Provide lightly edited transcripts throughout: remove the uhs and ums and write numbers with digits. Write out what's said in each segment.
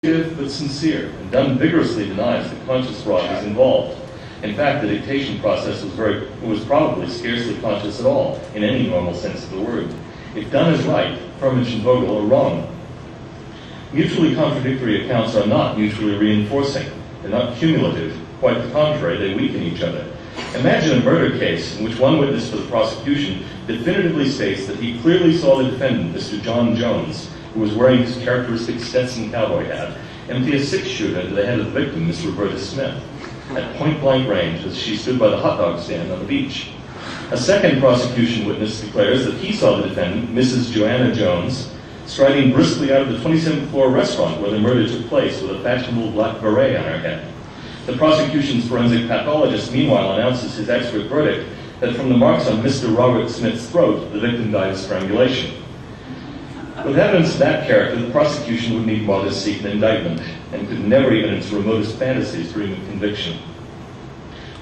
but sincere, and Dunn vigorously denies that conscious fraud was involved. In fact, the dictation process was probably scarcely conscious at all, in any normal sense of the word. If Dunn is right, Firmich and Vogel are wrong. Mutually contradictory accounts are not mutually reinforcing. They're not cumulative. Quite the contrary, they weaken each other. Imagine a murder case in which one witness for the prosecution definitively states that he clearly saw the defendant, Mr. John Jones, who was wearing his characteristic Stetson cowboy hat, empty a six-shooter into the head of the victim, Miss Roberta Smith, at point-blank range as she stood by the hot dog stand on the beach. A second prosecution witness declares that he saw the defendant, Mrs. Joanna Jones, striding briskly out of the 27th floor restaurant where the murder took place with a fashionable black beret on her head. The prosecution's forensic pathologist, meanwhile, announces his expert verdict that from the marks on Mr. Robert Smith's throat, the victim died of strangulation. With evidence of that character, the prosecution would need more to seek an indictment, and could never even in its remotest fantasies dream of conviction.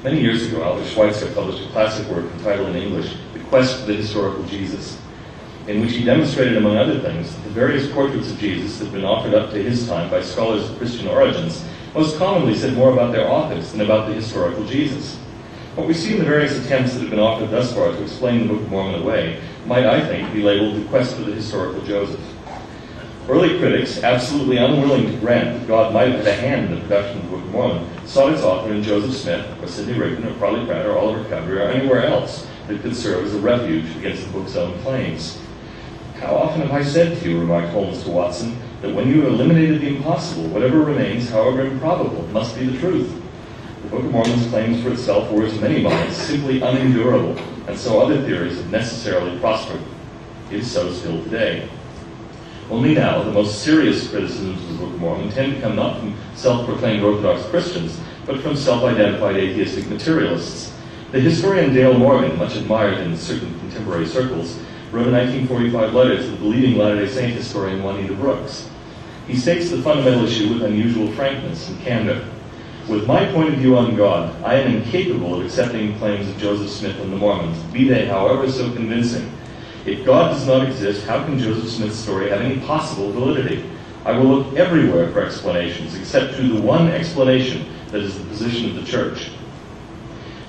Many years ago, Albert Schweitzer published a classic work entitled in English, The Quest for the Historical Jesus, in which he demonstrated, among other things, that the various portraits of Jesus that had been offered up to his time by scholars of Christian origins most commonly said more about their authors than about the historical Jesus. What we see in the various attempts that have been offered thus far to explain the Book of Mormon away might, I think, be labeled The Quest for the Historical Joseph. Early critics, absolutely unwilling to grant that God might have had a hand in the production of the Book of Mormon, sought its author in Joseph Smith, or Sidney Rigdon, or Parley Pratt, or Oliver Cowdery, or anywhere else that could serve as a refuge against the book's own claims. How often have I said to you, remarked Holmes to Watson, that when you have eliminated the impossible, whatever remains, however improbable, must be the truth. The Book of Mormon's claims for itself were, to many minds, simply unendurable, and so other theories have necessarily prospered. It is so still today. Only now, the most serious criticisms of the Book of Mormon tend to come not from self-proclaimed Orthodox Christians, but from self-identified atheistic materialists. The historian Dale Morgan, much admired in certain contemporary circles, wrote a 1945 letter to the believing Latter-day Saint historian Juanita Brooks. He states the fundamental issue with unusual frankness and candor. With my point of view on God, I am incapable of accepting the claims of Joseph Smith and the Mormons, be they however so convincing. If God does not exist, how can Joseph Smith's story have any possible validity? I will look everywhere for explanations, except to the one explanation that is the position of the Church.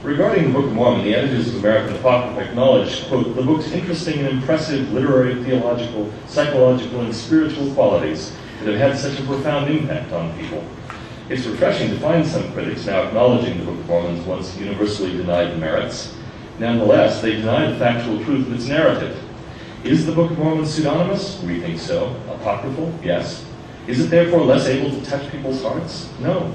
Regarding the Book of Mormon, the editors of American Apocrypha acknowledged, quote, the book's interesting and impressive literary, theological, psychological, and spiritual qualities that have had such a profound impact on people. It's refreshing to find some critics now acknowledging the Book of Mormon's once universally denied merits. Nonetheless, they deny the factual truth of its narrative. Is the Book of Mormon pseudonymous? We think so. Apocryphal? Yes. Is it therefore less able to touch people's hearts? No.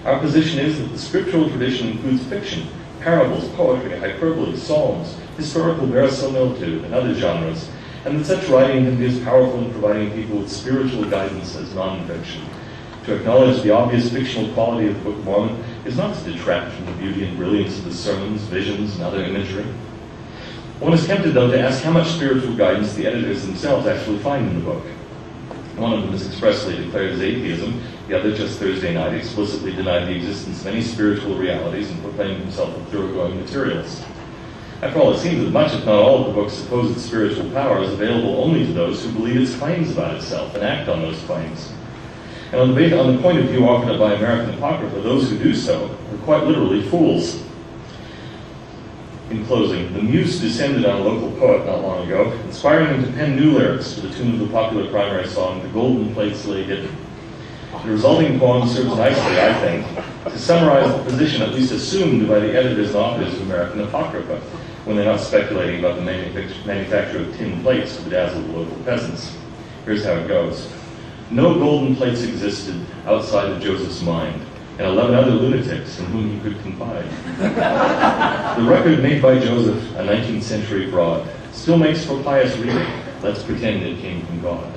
Our position is that the scriptural tradition includes fiction, parables, poetry, hyperbole, psalms, historical verisimilitude, and other genres, and that such writing can be as powerful in providing people with spiritual guidance as non-fiction. To acknowledge the obvious fictional quality of the Book of Mormon is not to detract from the beauty and brilliance of the sermons, visions, and other imagery. One is tempted, though, to ask how much spiritual guidance the editors themselves actually find in the book. One of them is expressly declared as atheism, the other, just Thursday night, explicitly denied the existence of any spiritual realities and proclaimed himself a thoroughgoing materialist. After all, it seems that much, if not all, of the book's supposed spiritual power is available only to those who believe its claims about itself and act on those claims. And on the point of view offered up by American Apocrypha, those who do so are quite literally fools. In closing, the muse descended on a local poet not long ago, inspiring him to pen new lyrics to the tune of the popular primary song, The Golden Plates Lay Hidden. The resulting poem serves nicely, I think, to summarize the position at least assumed by the editors and authors of American Apocrypha, when they're not speculating about the manufacture of tin plates to bedazzle the local peasants. Here's how it goes. No golden plates existed outside of Joseph's mind, and 11 other lunatics in whom he could confide. The record made by Joseph, a 19th century fraud, still makes for pious reading. Let's pretend it came from God.